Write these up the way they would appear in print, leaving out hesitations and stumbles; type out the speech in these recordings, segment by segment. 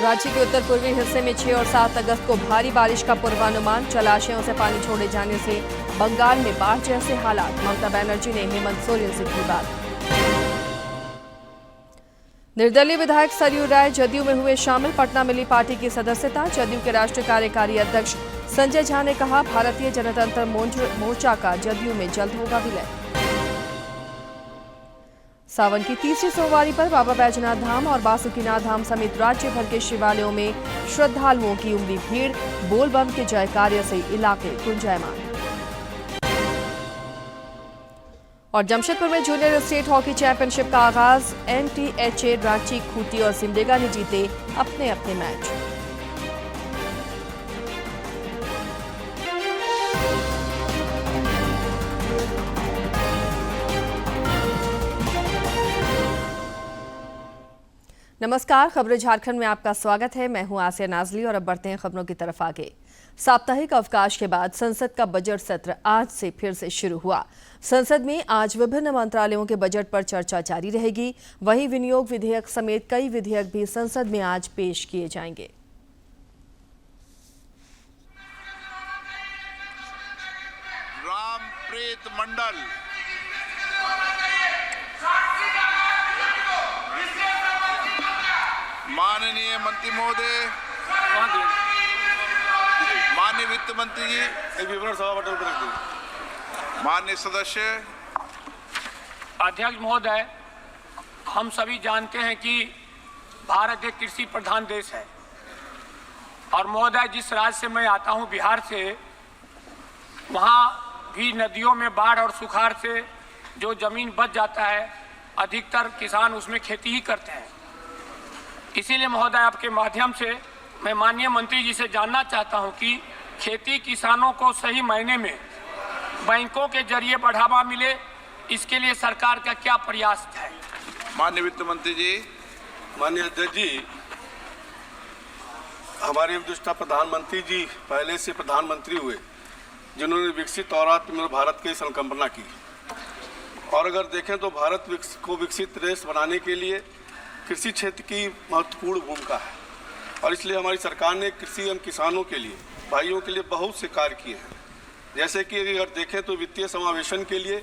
राज्य के उत्तर पूर्वी हिस्से में 6 और 7 अगस्त को भारी बारिश का पूर्वानुमान। जलाशयों से पानी छोड़े जाने से बंगाल में बाढ़ जैसे हालात। ममता बनर्जी ने हेमंत सोरेन से की बात। निर्दलीय विधायक सरयू राय जदयू में हुए शामिल। पटना मिली पार्टी की सदस्यता। जदयू के राष्ट्रीय कार्यकारी अध्यक्ष संजय झा ने कहा, भारतीय जनतंत्र मोर्चा का जदयू में जल्द होगा विलय। सावन की तीसरी सोमवारी पर बाबा बैजनाथ धाम और बासुकीनाथ धाम समेत राज्य भर के शिवालयों में श्रद्धालुओं की उमड़ी भीड़। बोलबम के जयकारे से इलाके गुंजायमान। और जमशेदपुर में जूनियर स्टेट हॉकी चैंपियनशिप का आगाज। NTHA रांची, खूंटी और सिमडेगा ने जीते अपने अपने मैच। नमस्कार, खबरें झारखंड में आपका स्वागत है। मैं हूं आसिया नाजली और अब बढ़ते हैं खबरों की तरफ आगे। साप्ताहिक अवकाश के बाद संसद का बजट सत्र आज से फिर से शुरू हुआ। संसद में आज विभिन्न मंत्रालयों के बजट पर चर्चा जारी रहेगी। वहीं विनियोग विधेयक समेत कई विधेयक भी संसद में आज पेश किए जाएंगे। रामप्रीत मंडल, माननीय मंत्री महोदय, माननीय वित्त मंत्री जी, एक विवरण सभा पटल पर रख दीजिए। माननीय सदस्य, अध्यक्ष महोदय, हम सभी जानते हैं कि भारत एक कृषि प्रधान देश है और महोदय जिस राज्य से मैं आता हूं, बिहार से, वहां भी नदियों में बाढ़ और सुखाड़ से जो जमीन बच जाता है, अधिकतर किसान उसमें खेती ही करते हैं। इसीलिए महोदय आपके माध्यम से मैं माननीय मंत्री जी से जानना चाहता हूं कि खेती किसानों को सही मायने में बैंकों के जरिए बढ़ावा मिले, इसके लिए सरकार का क्या प्रयास है। माननीय वित्त मंत्री जी। माननीय अध्यक्ष जी, हमारे उपदेष्टा प्रधानमंत्री जी पहले से प्रधानमंत्री हुए जिन्होंने विकसित और आत्मनिर्भर भारत की संकल्पना की, और अगर देखें तो भारत को विकसित देश बनाने के लिए कृषि क्षेत्र की महत्वपूर्ण भूमिका है और इसलिए हमारी सरकार ने कृषि एवं किसानों के लिए, भाइयों के लिए बहुत से कार्य किए हैं। जैसे कि अगर देखें तो वित्तीय समावेशन के लिए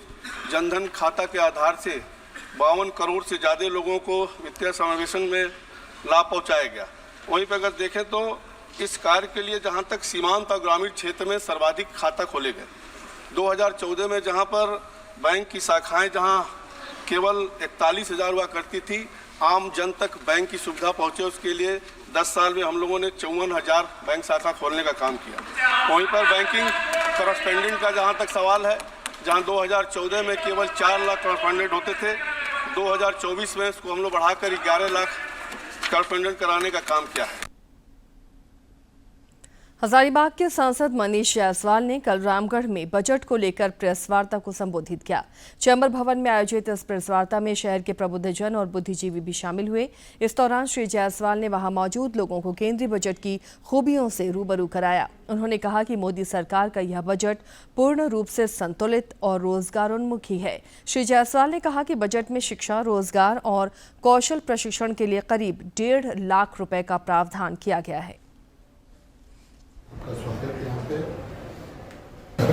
जनधन खाता के आधार से 52 करोड़ से ज़्यादा लोगों को वित्तीय समावेशन में लाभ पहुंचाया गया। वहीं पर अगर देखें तो इस कार्य के लिए जहां तक सीमांत और ग्रामीण क्षेत्र में सर्वाधिक खाता खोले गए। 2014 में जहां पर बैंक की शाखाएँ जहां केवल 41,000 हुआ करती थी, आम जन तक बैंक की सुविधा पहुंचे, उसके लिए 10 साल में हम लोगों ने 54,000 बैंक शाखा खोलने का काम किया। वहीं पर बैंकिंग करस्पेंडेंट का जहां तक सवाल है, जहां 2014 में केवल 4 लाख करस्पेंडेंट होते थे, 2024 में इसको हम लोग बढ़ाकर 11 लाख करस्पेंडेंट कराने का काम किया है। हजारीबाग के सांसद मनीष जायसवाल ने कल रामगढ़ में बजट को लेकर प्रेस वार्ता को संबोधित किया। चैम्बर भवन में आयोजित इस प्रेस वार्ता में शहर के प्रबुद्धजन और बुद्धिजीवी भी शामिल हुए। इस दौरान श्री जायसवाल ने वहां मौजूद लोगों को केंद्रीय बजट की खूबियों से रूबरू कराया। उन्होंने कहा कि मोदी सरकार का यह बजट पूर्ण रूप से संतुलित और रोजगारोन्मुखी है। श्री जायसवाल ने कहा कि बजट में शिक्षा, रोजगार और कौशल प्रशिक्षण के लिए करीब 1.5 लाख रुपए का प्रावधान किया गया है। का स्वागत यहाँ पे।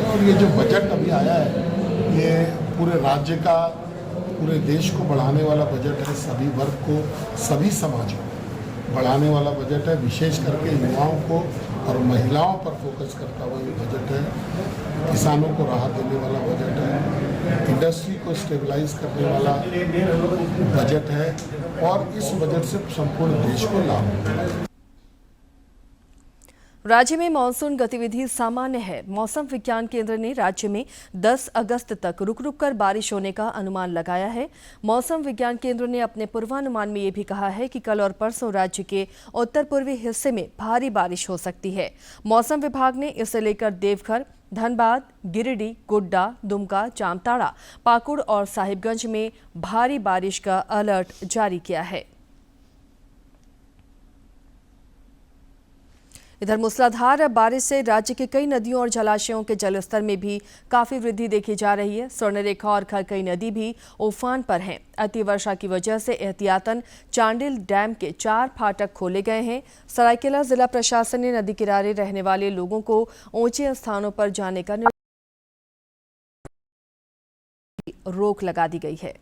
और ये जो बजट अभी आया है, ये पूरे राज्य का, पूरे देश को बढ़ाने वाला बजट है। सभी वर्ग को, सभी समाज को बढ़ाने वाला बजट है। विशेष करके युवाओं को और महिलाओं पर फोकस करता हुआ ये बजट है। किसानों को राहत देने वाला बजट है। इंडस्ट्री को स्टेबलाइज करने वाला बजट है और इस बजट से संपूर्ण देश को लाभ मिलेगा। राज्य में मानसून गतिविधि सामान्य है। मौसम विज्ञान केंद्र ने राज्य में 10 अगस्त तक रुक रुक कर बारिश होने का अनुमान लगाया है। मौसम विज्ञान केंद्र ने अपने पूर्वानुमान में ये भी कहा है कि कल और परसों राज्य के उत्तर पूर्वी हिस्से में भारी बारिश हो सकती है। मौसम विभाग ने इसे लेकर देवघर, धनबाद, गिरिडीह, गोड्डा, दुमका, जामताड़ा, पाकुड़ और साहिबगंज में भारी बारिश का अलर्ट जारी किया है। इधर मूसलाधार बारिश से राज्य के कई नदियों और जलाशयों के जलस्तर में भी काफी वृद्धि देखी जा रही है। स्वर्णरेखा और खरकई नदी भी उफान पर हैं। अति वर्षा की वजह से एहतियातन चांडिल डैम के 4 फाटक खोले गए हैं। सरायकेला जिला प्रशासन ने नदी किनारे रहने वाले लोगों को ऊंचे स्थानों पर जाने का रोक लगा दी गई है।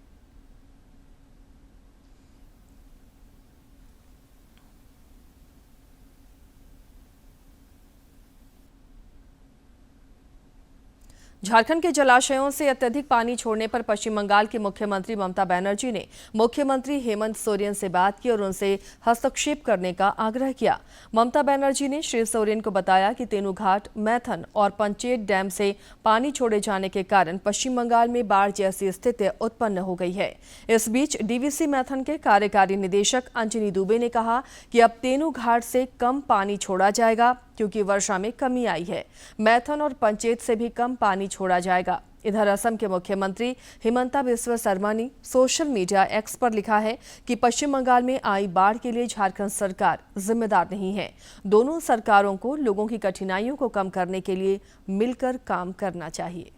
झारखंड के जलाशयों से अत्यधिक पानी छोड़ने पर पश्चिम बंगाल की मुख्यमंत्री ममता बनर्जी ने मुख्यमंत्री हेमंत सोरेन से बात की और उनसे हस्तक्षेप करने का आग्रह किया। ममता बनर्जी ने श्री सोरेन को बताया कि तेनूघाट, मैथन और पंचेत डैम से पानी छोड़े जाने के कारण पश्चिम बंगाल में बाढ़ जैसी स्थिति उत्पन्न हो गई है। इस बीच डीवीसी मैथन के कार्यकारी निदेशक अंजनी दुबे ने कहा कि अब तेनूघाट से कम पानी छोड़ा जाएगा क्योंकि वर्षा में कमी आई है। मैथन और पंचेत से भी कम पानी छोड़ा जाएगा। इधर असम के मुख्यमंत्री हिमंता बिस्वा शर्मा ने सोशल मीडिया एक्स पर लिखा है कि पश्चिम बंगाल में आई बाढ़ के लिए झारखंड सरकार जिम्मेदार नहीं है। दोनों सरकारों को लोगों की कठिनाइयों को कम करने के लिए मिलकर काम करना चाहिए।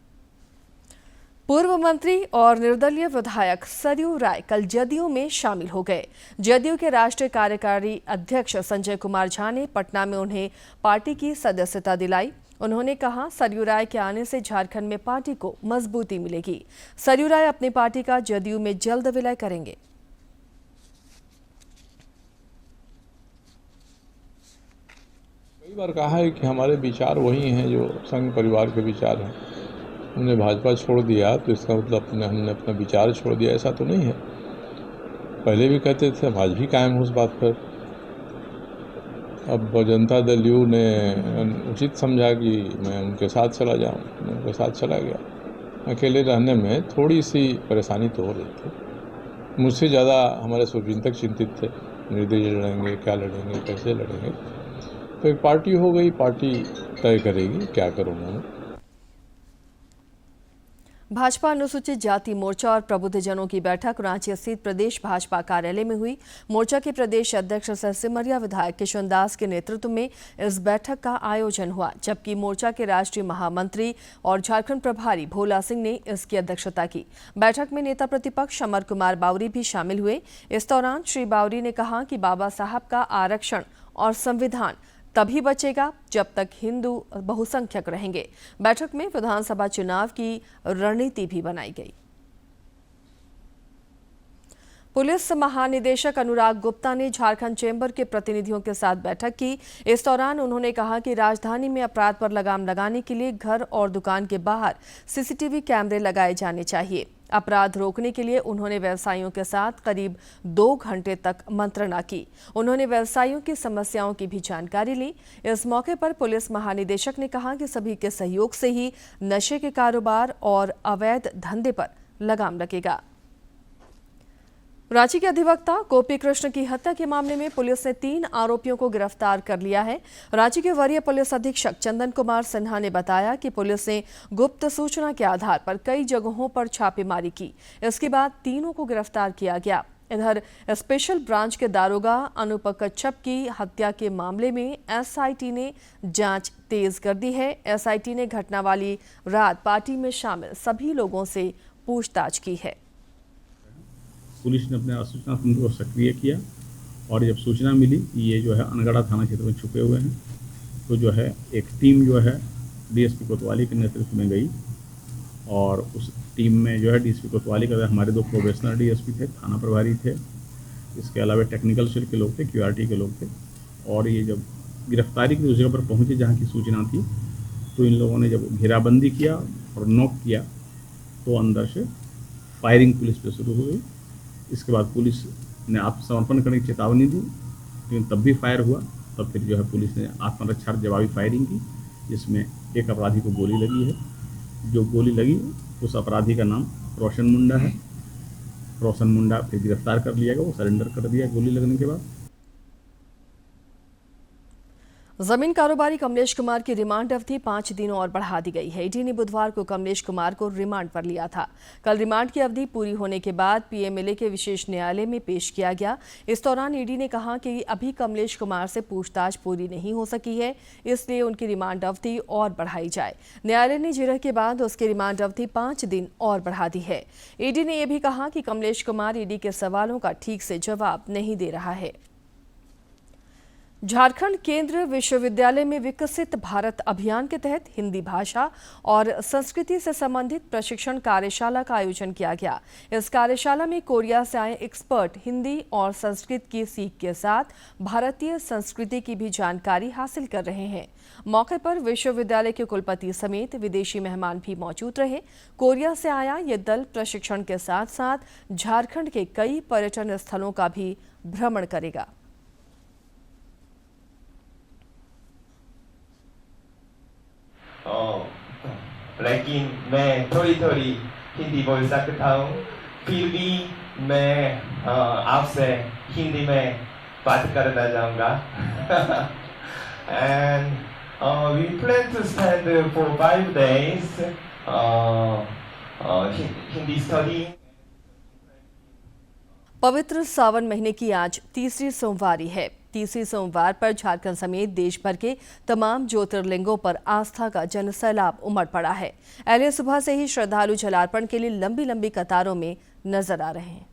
पूर्व मंत्री और निर्दलीय विधायक सरयू राय कल जदयू में शामिल हो गए। जदयू के राष्ट्रीय कार्यकारी अध्यक्ष संजय कुमार झा ने पटना में उन्हें पार्टी की सदस्यता दिलाई। उन्होंने कहा, सरयू राय के आने से झारखंड में पार्टी को मजबूती मिलेगी। सरयू राय अपनी पार्टी का जदयू में जल्द विलय करेंगे। कई बार कहा है कि हमारे विचार वही हैं जो संघ परिवार के विचार हैं। हमने भाजपा छोड़ दिया तो इसका मतलब हमने अपना विचार छोड़ दिया, ऐसा तो नहीं है। पहले भी कहते थे, अब आज भी कायम हूँ उस बात पर। अब जनता दल यू ने उचित समझा कि मैं उनके साथ चला जाऊँ, मैं उनके साथ चला गया। अकेले रहने में थोड़ी सी परेशानी तो हो रही थी। मुझसे ज़्यादा हमारे शुभचिंतक चिंतित थे, निर्दलीय लड़ेंगे, क्या लड़ेंगे, कैसे लड़ेंगे। तो एक पार्टी हो गई, पार्टी तय करेगी क्या करूँगा मैं। भाजपा अनुसूचित जाति मोर्चा और प्रबुद्धजनों की बैठक रांची स्थित प्रदेश भाजपा कार्यालय में हुई। मोर्चा के प्रदेश अध्यक्ष सर सिमरिया विधायक किशन दास के नेतृत्व में इस बैठक का आयोजन हुआ, जबकि मोर्चा के राष्ट्रीय महामंत्री और झारखंड प्रभारी भोला सिंह ने इसकी अध्यक्षता की। बैठक में नेता प्रतिपक्ष अमर कुमार बावरी भी शामिल हुए। इस दौरान श्री बावरी ने कहा कि बाबा साहब का आरक्षण और संविधान तभी बचेगा जब तक हिंदू बहुसंख्यक रहेंगे। बैठक में विधानसभा चुनाव की रणनीति भी बनाई गई। पुलिस महानिदेशक अनुराग गुप्ता ने झारखंड चैम्बर के प्रतिनिधियों के साथ बैठक की। इस दौरान उन्होंने कहा कि राजधानी में अपराध पर लगाम लगाने के लिए घर और दुकान के बाहर सीसीटीवी कैमरे लगाए जाने चाहिए। अपराध रोकने के लिए उन्होंने व्यवसायियों के साथ करीब 2 घंटे तक मंत्रणा की। उन्होंने व्यवसायियों की समस्याओं की भी जानकारी ली। इस मौके पर पुलिस महानिदेशक ने कहा कि सभी के सहयोग से ही नशे के कारोबार और अवैध धंधे पर लगाम लगेगा। रांची के अधिवक्ता गोपी कृष्ण की हत्या के मामले में पुलिस ने 3 आरोपियों को गिरफ्तार कर लिया है। रांची के वरीय पुलिस अधीक्षक चंदन कुमार सिन्हा ने बताया कि पुलिस ने गुप्त सूचना के आधार पर कई जगहों पर छापेमारी की। इसके बाद तीनों को गिरफ्तार किया गया। इधर स्पेशल ब्रांच के दारोगा अनूप कच्छप की हत्या के मामले में एसआईटी ने जांच तेज कर दी है। एसआईटी ने घटना वाली रात पार्टी में शामिल सभी लोगों से पूछताछ की है। पुलिस ने अपने सूचना तंत्र को सक्रिय किया और जब सूचना मिली कि ये जो है अनगढ़ा थाना क्षेत्र में छुपे हुए हैं, तो जो है एक टीम जो है डीएसपी कोतवाली के नेतृत्व में गई और उस टीम में जो है डीएसपी कोतवाली का हमारे 2 प्रोबेशनर डीएसपी थे, थाना प्रभारी थे, इसके अलावा टेक्निकल सेल के लोग थे, क्यूआरटी के लोग थे। और ये जब गिरफ्तारी की उस जगह पर पहुँचे जहाँ की सूचना थी, तो इन लोगों ने जब घेराबंदी किया और नॉक किया तो अंदर से फायरिंग पुलिस पे शुरू हो गई। इसके बाद पुलिस ने आत्मसमर्पण करने की चेतावनी दी, लेकिन तब भी फायर हुआ। तब फिर जो है पुलिस ने आत्मरक्षा जवाबी फायरिंग की, जिसमें एक अपराधी को गोली लगी है। जो गोली लगी उस अपराधी का नाम रोशन मुंडा है। रोशन मुंडा फिर गिरफ्तार कर लिया गया, वो सरेंडर कर दिया गोली लगने के बाद। जमीन कारोबारी कमलेश कुमार की रिमांड अवधि 5 दिनों और बढ़ा दी गई है। ईडी ने बुधवार को कमलेश कुमार को रिमांड पर लिया था। कल रिमांड की अवधि पूरी होने के बाद पीएमएलए के विशेष न्यायालय में पेश किया गया। इस दौरान ईडी ने कहा कि अभी कमलेश कुमार से पूछताछ पूरी नहीं हो सकी है, इसलिए उनकी रिमांड अवधि और बढ़ाई जाए। न्यायालय ने जिरह के बाद उसकी रिमांड अवधि 5 दिन और बढ़ा दी है। ईडी ने यह भी कहा कि कमलेश कुमार ईडी के सवालों का ठीक से जवाब नहीं दे रहा है। झारखंड केंद्रीय विश्वविद्यालय में विकसित भारत अभियान के तहत हिंदी भाषा और संस्कृति से संबंधित प्रशिक्षण कार्यशाला का आयोजन किया गया। इस कार्यशाला में कोरिया से आए एक्सपर्ट हिंदी और संस्कृत की सीख के साथ भारतीय संस्कृति की भी जानकारी हासिल कर रहे हैं। मौके पर विश्वविद्यालय के कुलपति समेत विदेशी मेहमान भी मौजूद रहे। कोरिया से आया ये दल प्रशिक्षण के साथ साथ झारखंड के कई पर्यटन स्थलों का भी भ्रमण करेगा। लेकिन मैं थोड़ी थोड़ी हिंदी बोल सकता हूँ, फिर भी मैं आपसे हिंदी में बात करना चाहूँगा। And we plan to spend for 5 days Hindi studying. पवित्र सावन महीने की आज तीसरी सोमवारी है। तीसरी सोमवार पर झारखंड समेत देश भर के तमाम ज्योतिर्लिंगों पर आस्था का जनसैलाब उमड़ पड़ा है। अहले सुबह से ही श्रद्धालु जलार्पण के लिए लंबी लंबी कतारों में नजर आ रहे हैं।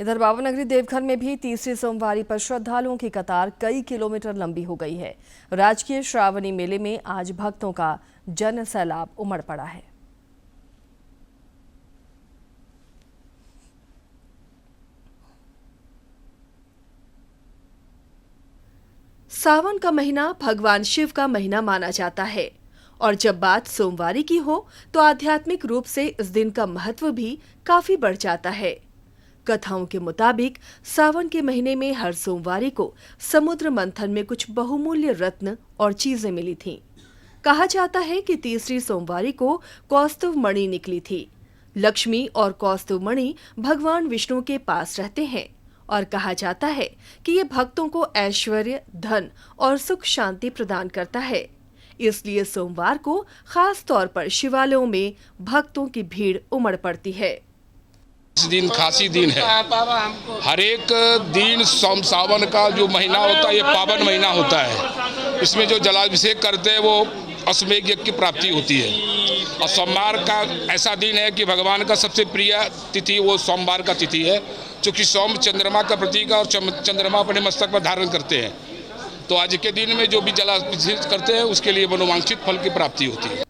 इधर बाबानगरी देवघर में भी तीसरी सोमवारी पर श्रद्धालुओं की कतार कई किलोमीटर लंबी हो गई है। राजकीय श्रावणी मेले में आज भक्तों का जन सैलाब उमड़ पड़ा है। सावन का महीना भगवान शिव का महीना माना जाता है और जब बात सोमवारी की हो तो आध्यात्मिक रूप से इस दिन का महत्व भी काफी बढ़ जाता है। कथाओं के मुताबिक सावन के महीने में हर सोमवारी को समुद्र मंथन में कुछ बहुमूल्य रत्न और चीजें मिली थीं। कहा जाता है कि तीसरी सोमवारी को कौस्तुभ मणि निकली थी। लक्ष्मी और कौस्तुभ मणि भगवान विष्णु के पास रहते हैं और कहा जाता है कि ये भक्तों को ऐश्वर्य, धन और सुख शांति प्रदान करता है। इसलिए सोमवार को खास तौर पर शिवालयों में भक्तों की भीड़ उमड़ पड़ती है। इस दिन खासी दिन है। हर एक दिन सावन का जो महीना होता है ये पावन महीना होता है। इसमें जो जलाभिषेक करते हैं वो अश्वमेध यज्ञ की प्राप्ति होती है। और सोमवार का ऐसा दिन है कि भगवान का सबसे प्रिय तिथि वो सोमवार का तिथि है, क्योंकि सोम चंद्रमा का प्रतीक है और चंद्रमा अपने मस्तक पर धारण करते हैं। तो आज के दिन में जो भी जलाभिषेक करते हैं उसके लिए मनोवांछित फल की प्राप्ति होती है।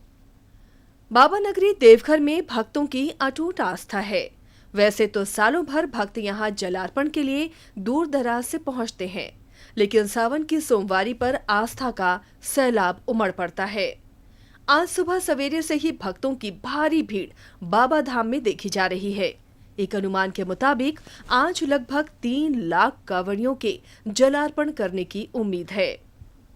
बाबानगरी देवघर में भक्तों की अटूट आस्था है। वैसे तो सालों भर भक्त यहाँ जलार्पण के लिए दूर दराज से पहुँचते हैं, लेकिन सावन की सोमवारी पर आस्था का सैलाब उमड़ पड़ता है। आज सुबह सवेरे से ही भक्तों की भारी भीड़ बाबा धाम में देखी जा रही है। एक अनुमान के मुताबिक आज लगभग 3 लाख कांवड़ियों के जलार्पण करने की उम्मीद है।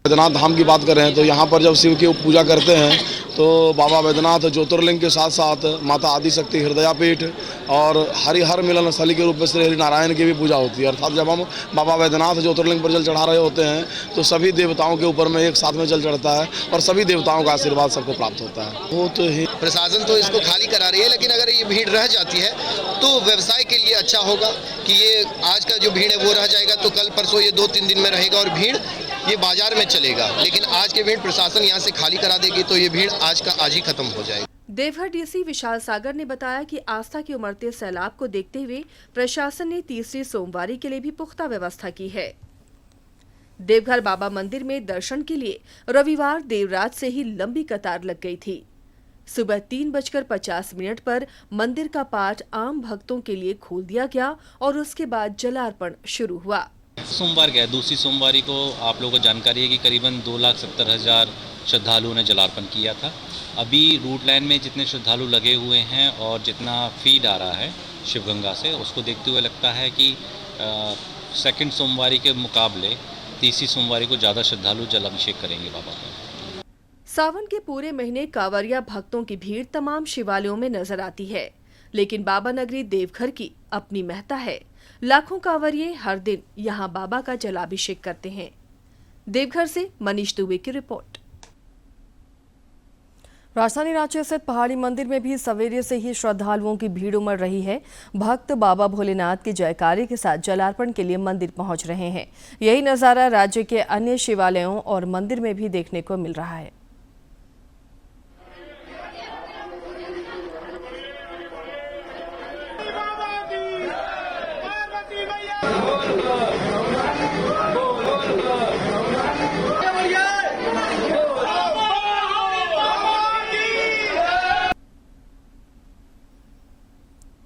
वैद्यनाथ धाम की बात करें तो यहाँ पर जब शिव की पूजा करते हैं तो बाबा वैद्यनाथ ज्योतिर्लिंग के साथ साथ माता आदिशक्ति हृदयापीठ और हरिहर मिलन स्थली के रूप में श्री हरि नारायण की भी पूजा होती है। अर्थात जब हम बाबा वैद्यनाथ ज्योतिर्लिंग पर जल चढ़ा रहे होते हैं तो सभी देवताओं के ऊपर में एक साथ में जल चढ़ता है और सभी देवताओं का आशीर्वाद सबको प्राप्त होता है। वो तो ही प्रशासन तो इसको खाली करा रही है, लेकिन अगर ये भीड़ रह जाती है तो व्यवसाय के लिए अच्छा होगा कि ये आज का जो भीड़ है वो रह जाएगा तो कल परसों ये 2-3 दिन में रहेगा और भीड़ ये बाजार में चलेगा। लेकिन आज के भीड़ प्रशासन यहाँ से खाली करा देगी तो ये भीड़ आज का आज ही खत्म हो जाएगी। देवघर डीसी विशाल सागर ने बताया कि आस्था के उमड़ते सैलाब को देखते हुए प्रशासन ने तीसरी सोमवारी के लिए भी पुख्ता व्यवस्था की है। देवघर बाबा मंदिर में दर्शन के लिए रविवार देर रात से ही लंबी कतार लग गई थी। सुबह 3:50 पर मंदिर का पाट आम भक्तों के लिए खोल दिया गया और उसके बाद जलार्पण शुरू हुआ। सोमवार गया, दूसरी सोमवारी को आप लोगों को जानकारी है कि करीबन 2,70,000 श्रद्धालुओं ने जलार्पण किया था। अभी रूट लाइन में जितने श्रद्धालु लगे हुए हैं और जितना फीड आ रहा है शिवगंगा से, उसको देखते हुए लगता है कि सेकंड सोमवारी के मुकाबले तीसरी सोमवारी को ज़्यादा श्रद्धालु जलाभिषेक करेंगे बाबा का। सावन के पूरे महीने कांवरिया भक्तों की भीड़ तमाम शिवालयों में नजर आती है, लेकिन बाबा नगरी देवघर की अपनी महत्ता है। लाखों कांवरिये हर दिन यहां बाबा का जलाभिषेक करते हैं। देवघर से मनीष दुबे की रिपोर्ट। राजधानी रांची स्थित पहाड़ी मंदिर में भी सवेरे से ही श्रद्धालुओं की भीड़ उमड़ रही है। भक्त बाबा भोलेनाथ के जयकारे के साथ जलार्पण के लिए मंदिर पहुंच रहे हैं। यही नजारा राज्य के अन्य शिवालयों और मंदिर में भी देखने को मिल रहा है।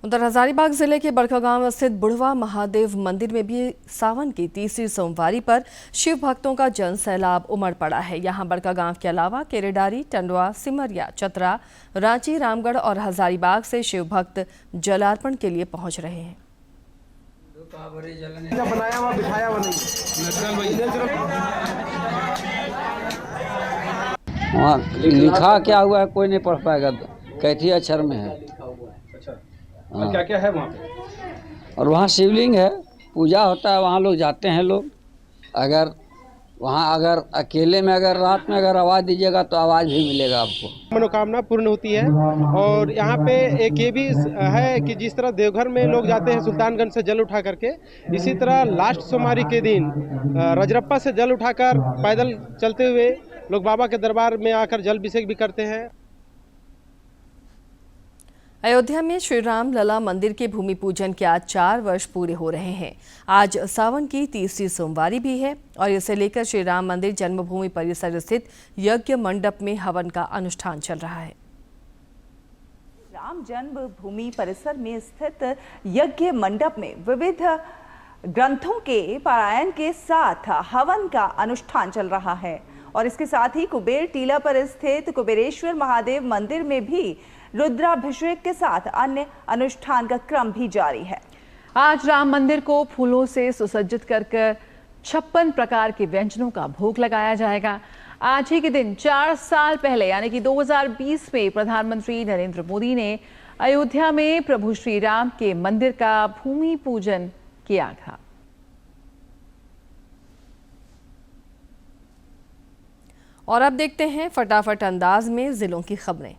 उधर हजारीबाग जिले के बड़कागांव स्थित बुढ़वा महादेव मंदिर में भी सावन की तीसरी सोमवारी पर शिव भक्तों का जन सैलाब उमड़ पड़ा है। यहां बड़कागांव के अलावा केरेडारी, टंडवा, सिमरिया, चतरा, रांची, रामगढ़ और हजारीबाग से शिव भक्त जलार्पण के लिए पहुंच रहे हैं। वहाँ लिखा क्या हुआ है कोई नहीं पढ़ पाएगा, कैथी अक्षर में है। और क्या क्या है वहाँ पे? और वहाँ शिवलिंग है, पूजा होता है, वहाँ लोग जाते हैं लोग। अगर वहाँ अगर अकेले में अगर रात में अगर आवाज़ दीजिएगा तो आवाज़ भी मिलेगा आपको। मनोकामना पूर्ण होती है। और यहाँ पे एक ये भी है कि जिस तरह देवघर में लोग जाते हैं सुल्तानगंज से जल उठा करके, इसी तरह लास्ट सोमवारी के दिन रजरप्पा से जल उठाकर पैदल चलते हुए लोग बाबा के दरबार में आकर जल अभिषेक भी करते हैं। अयोध्या में श्री राम लला मंदिर के भूमि पूजन के आज 4 वर्ष पूरे हो रहे हैं। आज सावन की तीसरी सोमवारी भी है और इसे लेकर श्री राम मंदिर जन्मभूमि परिसर स्थित यज्ञ मंडप में हवन का अनुष्ठान चल रहा है। राम जन्मभूमि परिसर में स्थित यज्ञ मंडप में विविध ग्रंथों के पारायण के साथ हवन का अनुष्ठान चल रहा है और इसके साथ ही कुबेर टीला पर स्थित कुबेरेश्वर महादेव मंदिर में भी रुद्राभिषेक के साथ अन्य अनुष्ठान का क्रम भी जारी है। आज राम मंदिर को फूलों से सुसज्जित कर 56 प्रकार के व्यंजनों का भोग लगाया जाएगा। आज ही के दिन 4 साल पहले यानी कि 2020 में प्रधानमंत्री नरेंद्र मोदी ने अयोध्या में प्रभु श्री राम के मंदिर का भूमि पूजन किया था। और अब देखते हैं फटाफट अंदाज में जिलों की खबरें।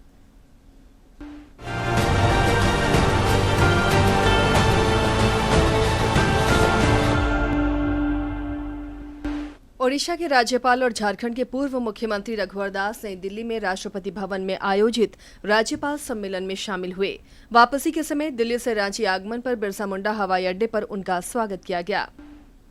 ओडिशा के राज्यपाल और झारखंड के पूर्व मुख्यमंत्री रघुवर दास नई दिल्ली में राष्ट्रपति भवन में आयोजित राज्यपाल सम्मेलन में शामिल हुए। वापसी के समय दिल्ली से रांची आगमन पर बिरसा मुंडा हवाई अड्डे पर उनका स्वागत किया गया।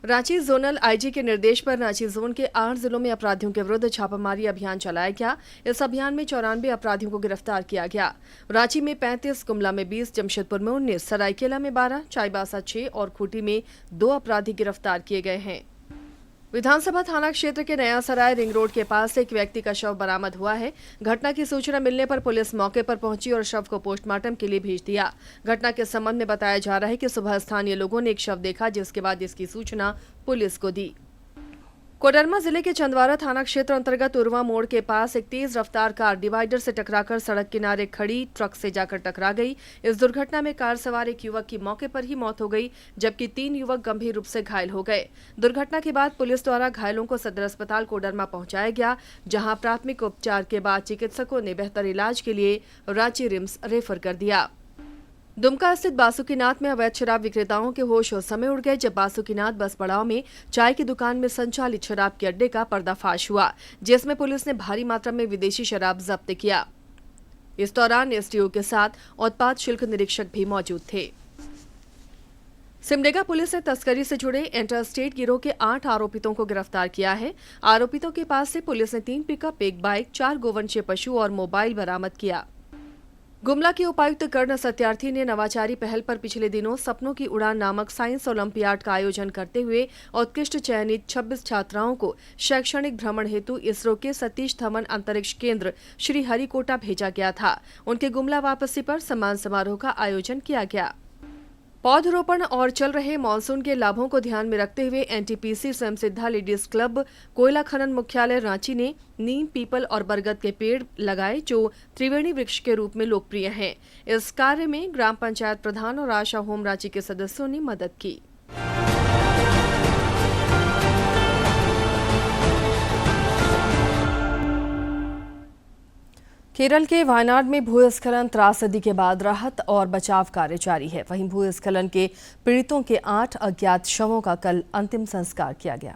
रांची जोनल आईजी के निर्देश पर रांची जोन के 8 जिलों में अपराधियों के विरुद्ध छापामारी अभियान चलाया गया। इस अभियान में 94 अपराधियों को गिरफ्तार किया गया। रांची में 35, गुमला में 20, जमशेदपुर में 19, सरायकेला में 12, चाईबासा 6 और खूंटी में 2 अपराधी गिरफ्तार किए गए हैं। विधानसभा थाना क्षेत्र के नया सराय रिंग रोड के पास एक व्यक्ति का शव बरामद हुआ है। घटना की सूचना मिलने पर पुलिस मौके पर पहुंची और शव को पोस्टमार्टम के लिए भेज दिया। घटना के संबंध में बताया जा रहा है कि सुबह स्थानीय लोगों ने एक शव देखा, जिसके बाद इसकी सूचना पुलिस को दी। कोडरमा जिले के चंदवारा थाना क्षेत्र अंतर्गत उर्वा मोड़ के पास एक तेज रफ्तार कार डिवाइडर से टकराकर सड़क किनारे खड़ी ट्रक से जाकर टकरा गई। इस दुर्घटना में कार सवार एक युवक की मौके पर ही मौत हो गई, जबकि 3 युवक गंभीर रूप से घायल हो गए। दुर्घटना के बाद पुलिस द्वारा घायलों को सदर अस्पताल कोडरमा पहुंचाया गया, जहां प्राथमिक उपचार के बाद चिकित्सकों ने बेहतर इलाज के लिए रांची रिम्स रेफर कर दिया। दुमका स्थित बासुकीनाथ में अवैध शराब विक्रेताओं के होश उस समय उड़ गए जब बासुकीनाथ बस पड़ाव में चाय की दुकान में संचालित शराब के अड्डे का पर्दाफाश हुआ, जिसमें पुलिस ने भारी मात्रा में विदेशी शराब जब्त किया। इस दौरान एसडीओ के साथ उत्पाद शुल्क निरीक्षक भी मौजूद थे। सिमडेगा पुलिस ने तस्करी से जुड़े इंटरस्टेट गिरोह के 8 आरोपितों को गिरफ्तार किया है। आरोपितों के पास से पुलिस ने 3 पिकअप, 1 बाइक, 4 गोवंशीय पशु और मोबाइल बरामद किया। गुमला के उपायुक्त कर्ण सत्यार्थी ने नवाचारी पहल पर पिछले दिनों सपनों की उड़ान नामक साइंस ओलंपियाड का आयोजन करते हुए उत्कृष्ट चयनित 26 छात्राओं को शैक्षणिक भ्रमण हेतु इसरो के सतीश धवन अंतरिक्ष केंद्र श्रीहरिकोटा भेजा गया था। उनके गुमला वापसी पर सम्मान समारोह का आयोजन किया गया। पौधरोपण और चल रहे मानसून के लाभों को ध्यान में रखते हुए एनटीपीसी स्वयंसिद्धा लेडीज क्लब कोयला खनन मुख्यालय रांची ने नीम, पीपल और बरगद के पेड़ लगाए जो त्रिवेणी वृक्ष के रूप में लोकप्रिय हैं। इस कार्य में ग्राम पंचायत प्रधान और आशा होम रांची के सदस्यों ने मदद की। केरल के वायनाड में भूस्खलन त्रासदी के बाद राहत और बचाव कार्य जारी है। वहीं भूस्खलन के पीड़ितों के 8 अज्ञात शवों का कल अंतिम संस्कार किया गया।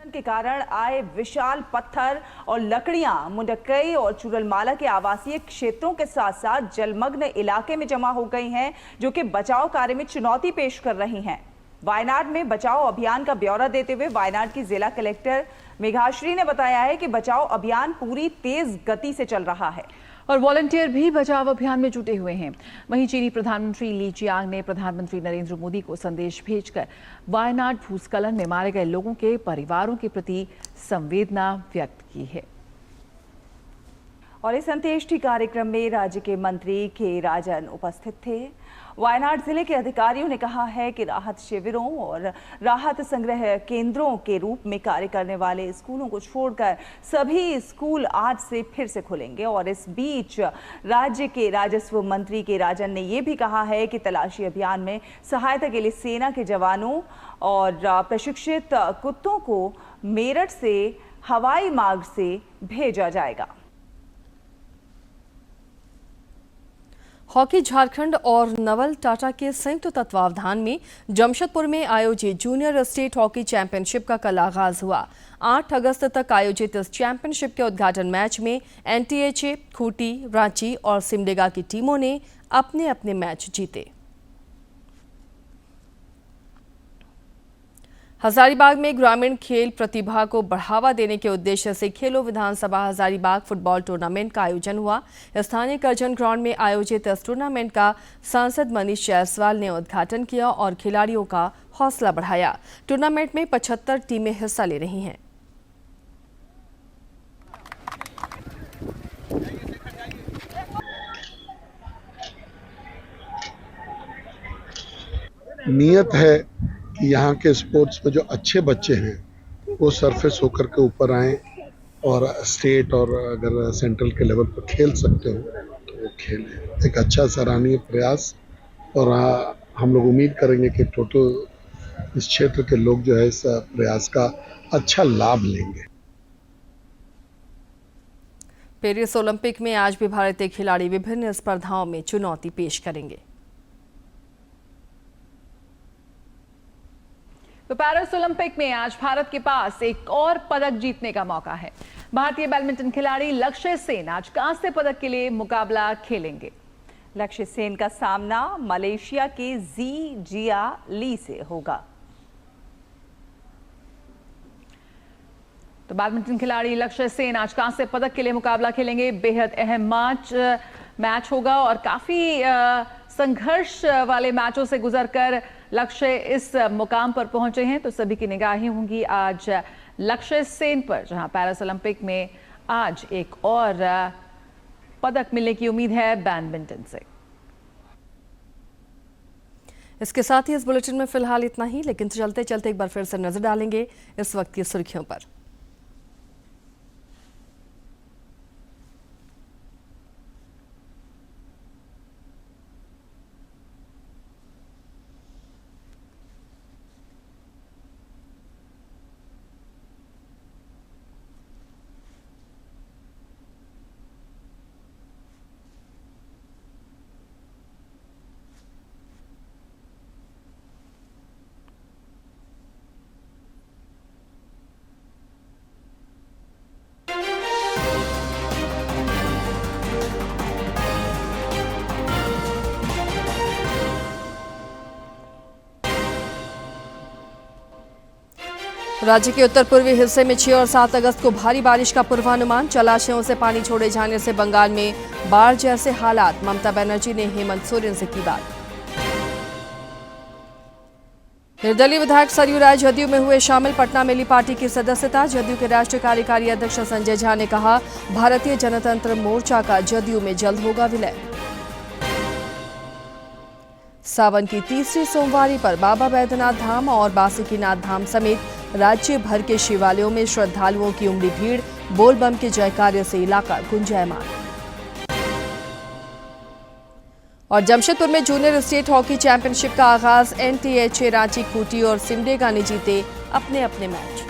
के कारण आए विशाल पत्थर और लकड़ियां मुंडकई और चुरलमाला के आवासीय क्षेत्रों के साथ साथ जलमग्न इलाके में जमा हो गई हैं, जो कि बचाव कार्य में चुनौती पेश कर रही हैं। वायनाड में बचाव अभियान का ब्यौरा देते हुए वायनाड की जिला कलेक्टर मेघाश्री ने बताया है कि बचाव अभियान पूरी तेज गति से चल रहा है और वॉलंटियर भी बचाव अभियान में जुटे हुए हैं। वहीं चीनी प्रधानमंत्री ली जियांग ने प्रधानमंत्री नरेंद्र मोदी को संदेश भेजकर वायनाड भूस्खलन में मारे गए लोगों के परिवारों के प्रति संवेदना व्यक्त की है। और इस अंत्येष्टि कार्यक्रम में राज्य के मंत्री के राजन उपस्थित थे। वायनाड जिले के अधिकारियों ने कहा है कि राहत शिविरों और राहत संग्रह केंद्रों के रूप में कार्य करने वाले स्कूलों को छोड़कर सभी स्कूल आज से फिर से खुलेंगे। और इस बीच राज्य के राजस्व मंत्री के राजन ने यह भी कहा है कि तलाशी अभियान में सहायता के लिए सेना के जवानों और प्रशिक्षित कुत्तों को मेरठ से हवाई मार्ग से भेजा जाएगा। हॉकी झारखंड और नवल टाटा के संयुक्त तत्वावधान में जमशेदपुर में आयोजित जूनियर स्टेट हॉकी चैंपियनशिप का कल आगाज हुआ। 8 अगस्त तक आयोजित इस चैंपियनशिप के उद्घाटन मैच में एनटीएचए, खूंटी, रांची और सिमडेगा की टीमों ने अपने अपने मैच जीते। हजारीबाग में ग्रामीण खेल प्रतिभा को बढ़ावा देने के उद्देश्य से खेलो विधानसभा हजारीबाग फुटबॉल टूर्नामेंट का आयोजन हुआ। स्थानीय करजन ग्राउंड में आयोजित इस टूर्नामेंट का सांसद मनीष जायसवाल ने उद्घाटन किया और खिलाड़ियों का हौसला बढ़ाया। टूर्नामेंट में 75 टीमें हिस्सा ले रही हैं। नियत है कि यहाँ के स्पोर्ट्स में जो अच्छे बच्चे हैं वो सरफेस होकर के ऊपर आएँ और स्टेट और अगर सेंट्रल के लेवल पर खेल सकते हो तो वो खेलें। एक अच्छा सराहनीय प्रयास और हम लोग उम्मीद करेंगे कि टोटल इस क्षेत्र के लोग जो है इस प्रयास का अच्छा लाभ लेंगे। पेरिस ओलंपिक में आज भी भारतीय खिलाड़ी विभिन्न स्पर्धाओं में चुनौती पेश करेंगे। तो पेरिस ओलंपिक में आज भारत के पास एक और पदक जीतने का मौका है। भारतीय बैडमिंटन खिलाड़ी लक्ष्य सेन आज कांस्य पदक के लिए मुकाबला खेलेंगे। लक्ष्य सेन का सामना मलेशिया के जी जिया ली से होगा। तो बैडमिंटन खिलाड़ी लक्ष्य सेन आज कांस्य पदक के लिए मुकाबला खेलेंगे। बेहद अहम मैच होगा और काफी संघर्ष वाले मैचों से गुजरकर लक्ष्य इस मुकाम पर पहुंचे हैं, तो सभी की निगाहें होंगी आज लक्ष्य सेन पर, जहां पेरिस ओलंपिक में आज एक और पदक मिलने की उम्मीद है बैडमिंटन से। इसके साथ ही इस बुलेटिन में फिलहाल इतना ही, लेकिन चलते चलते एक बार फिर से नजर डालेंगे इस वक्त की सुर्खियों पर। राज्य के उत्तर पूर्वी हिस्से में 6 और 7 अगस्त को भारी बारिश का पूर्वानुमान। जलाशयों से पानी छोड़े जाने से बंगाल में बाढ़ जैसे हालात। ममता बनर्जी ने हेमंत सोरेन से की बात। निर्दलीय विधायक सरयू राय जदयू में हुए शामिल। पटना में ली पार्टी की सदस्यता। जदयू के राष्ट्रीय कार्यकारी अध्यक्ष संजय झा ने कहा, भारतीय जनतंत्र मोर्चा का जदयू में जल्द होगा विलय। सावन की तीसरी सोमवारी पर बाबा बैद्यनाथ धाम और बासुकीनाथ धाम समेत राज्य भर के शिवालयों में श्रद्धालुओं की उमड़ी भीड़। बोल बम के जयकारे से इलाका गुंजायमान। और जमशेदपुर में जूनियर स्टेट हॉकी चैंपियनशिप का आगाज। NTHA रांची, खूंटी और सिमडेगा ने जीते अपने अपने मैच।